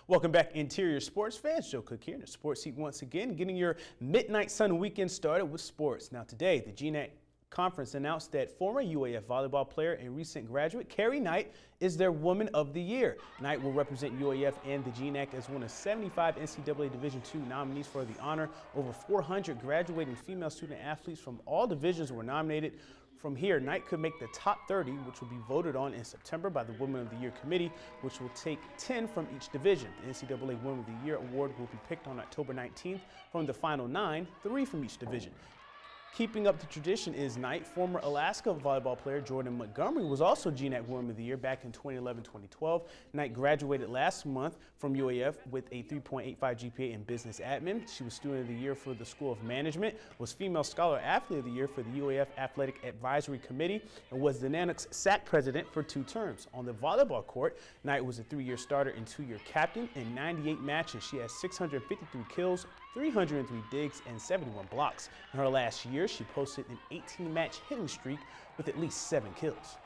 Welcome back, Interior Sports fans. Joe Cook here in the Sports Seat once again, getting your Midnight Sun weekend started with sports. Now today, the GNAC Conference announced that former UAF volleyball player and recent graduate Kerry Night is their Woman of the Year. Night will represent UAF and the GNAC as one of 75 NCAA Division II nominees for the honor. Over 400 graduating female student athletes from all divisions were nominated. From here, Knight could make the top 30, which will be voted on in September by the Women of the Year Committee, which will take 10 from each division. The NCAA Women of the Year award will be picked on October 19th. From the final 9, 3 from each division. Keeping up the tradition is Knight. Former Alaska volleyball player Jordan Montgomery was also GNAC Woman of the Year back in 2011-2012. Knight graduated last month from UAF with a 3.85 GPA in business admin. She was Student of the Year for the School of Management, was Female Scholar Athlete of the Year for the UAF Athletic Advisory Committee, and was the Nanook's SAC president for 2 terms. On the volleyball court, Knight was a 3-year starter and 2-year captain. In 98 matches, she has 653 kills, 303 digs, and 71 blocks. In her last year, she posted an 18-match hitting streak with at least 7 kills.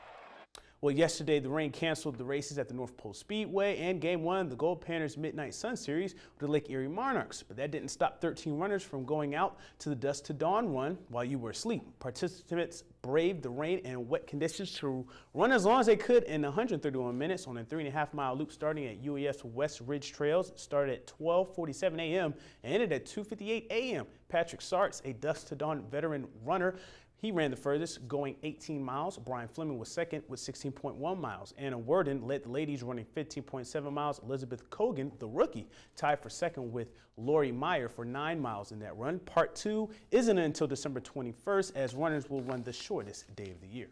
Well, yesterday the rain canceled the races at the North Pole Speedway and Game 1 of the Gold Panthers Midnight Sun Series with the Lake Erie Monarchs. But that didn't stop 13 runners from going out to the Dusk to Dawn run while you were asleep. Participants braved the rain and wet conditions to run as long as they could in 131 minutes on a 3.5-mile loop starting at UAF's West Ridge Trails. It started at 12:47 a.m. and ended at 2:58 a.m. Patrick Sartz, a Dusk to Dawn veteran runner, he ran the furthest, going 18 miles. Brian Fleming was second with 16.1 miles. Anna Worden led the ladies, running 15.7 miles. Elizabeth Cogan, the rookie, tied for second with Lori Meyer for 9 miles in that run. Part 2 isn't until December 21st, as runners will run the shortest day of the year.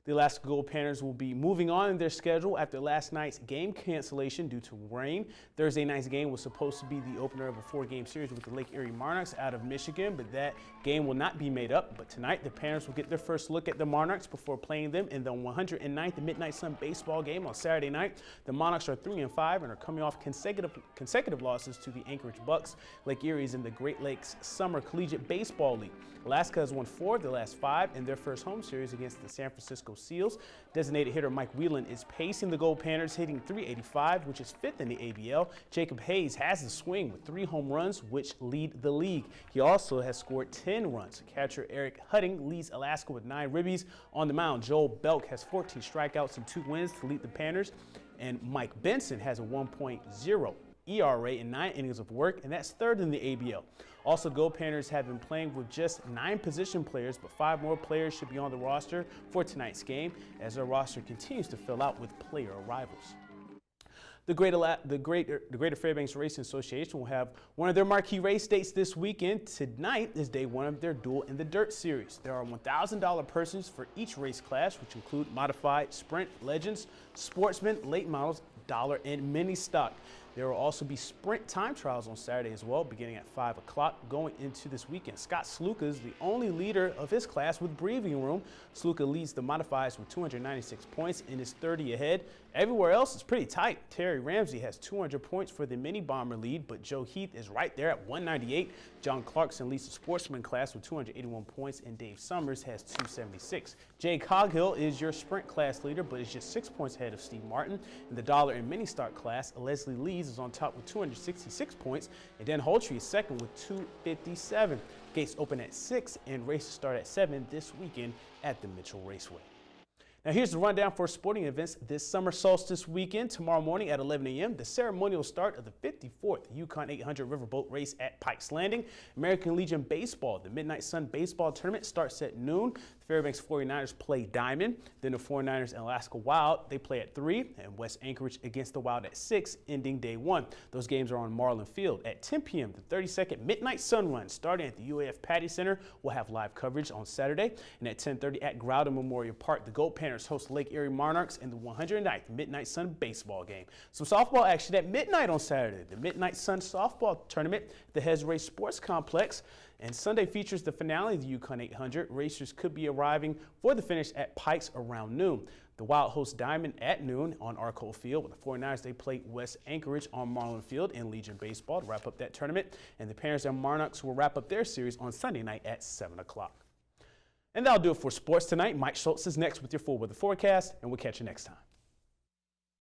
The Alaska Gold Panthers will be moving on in their schedule after last night's game cancellation due to rain. Thursday night's game was supposed to be the opener of a 4-game series with the Lake Erie Monarchs out of Michigan, but that game will not be made up. But tonight, the Panthers will get their first look at the Monarchs before playing them in the 109th Midnight Sun baseball game on Saturday night. The Monarchs are 3-5 and are coming off consecutive losses to the Anchorage Bucks. Lake Erie is in the Great Lakes Summer Collegiate Baseball League. Alaska has won 4 of the last 5 in their first home series against the San Francisco Seals. Designated hitter Mike Whelan is pacing the Gold Panthers, hitting .385, which is 5th in the ABL. Jacob Hayes has the swing with 3 home runs, which lead the league. He also has scored 10 runs. Catcher Eric Hutting leads Alaska with 9 ribbies. On the mound, Joel Belk has 14 strikeouts and 2 wins to lead the Panthers. And Mike Benson has a 1.0 ERA in 9 innings of work, and that's 3rd in the ABL. Also, Gold Panthers have been playing with just 9 position players, but 5 more players should be on the roster for tonight's game as their roster continues to fill out with player arrivals. The Greater Fairbanks Racing Association will have one of their marquee race dates this weekend. Tonight is day 1 of their Duel in the Dirt series. There are $1,000 purses for each race class, which include modified, sprint, legends, sportsmen, late models, dollar, and mini stock. There will also be sprint time trials on Saturday as well, beginning at 5 o'clock going into this weekend. Scott Sluka is the only leader of his class with breathing room. Sluka leads the modifieds with 296 points and is 30 ahead. Everywhere else is pretty tight. Terry Ramsey has 200 points for the mini bomber lead, but Joe Heath is right there at 198. John Clarkson leads the sportsman class with 281 points, and Dave Summers has 276. Jay Coghill is your sprint class leader, but is just 6 points ahead of Steve Martin. In the dollar and mini stock class, Leslie Lees is on top with 266 points, and Dan Holtry is second with 257. Gates open at 6 and races start at 7 this weekend at the Mitchell Raceway. Now here's the rundown for sporting events this summer solstice weekend. Tomorrow morning at 11 a.m., the ceremonial start of the 54th Yukon 800 Riverboat Race at Pikes Landing. American Legion Baseball, the Midnight Sun Baseball Tournament starts at noon. The Fairbanks 49ers play Diamond. Then the 49ers and Alaska Wild, they play at 3. And West Anchorage against the Wild at 6, ending day 1. Those games are on Marlin Field. At 10 p.m., the 32nd Midnight Sun Run starting at the UAF Patty Center will have live coverage on Saturday. And at 10:30 at Groudon Memorial Park, the Gold Panthers host Lake Erie Monarchs in the 109th Midnight Sun baseball game. Some softball action at midnight on Saturday. The Midnight Sun softball tournament at the Hez Race Sports Complex. And Sunday features the finale of the Yukon 800. Racers could be arriving for the finish at Pikes around noon. The Wild host Diamond at noon on Arco Field. With the 49ers, they play West Anchorage on Marlin Field in Legion Baseball to wrap up that tournament. And the Panthers and Monarchs will wrap up their series on Sunday night at 7 o'clock. And that'll do it for sports tonight. Mike Schultz is next with your full weather forecast, and we'll catch you next time.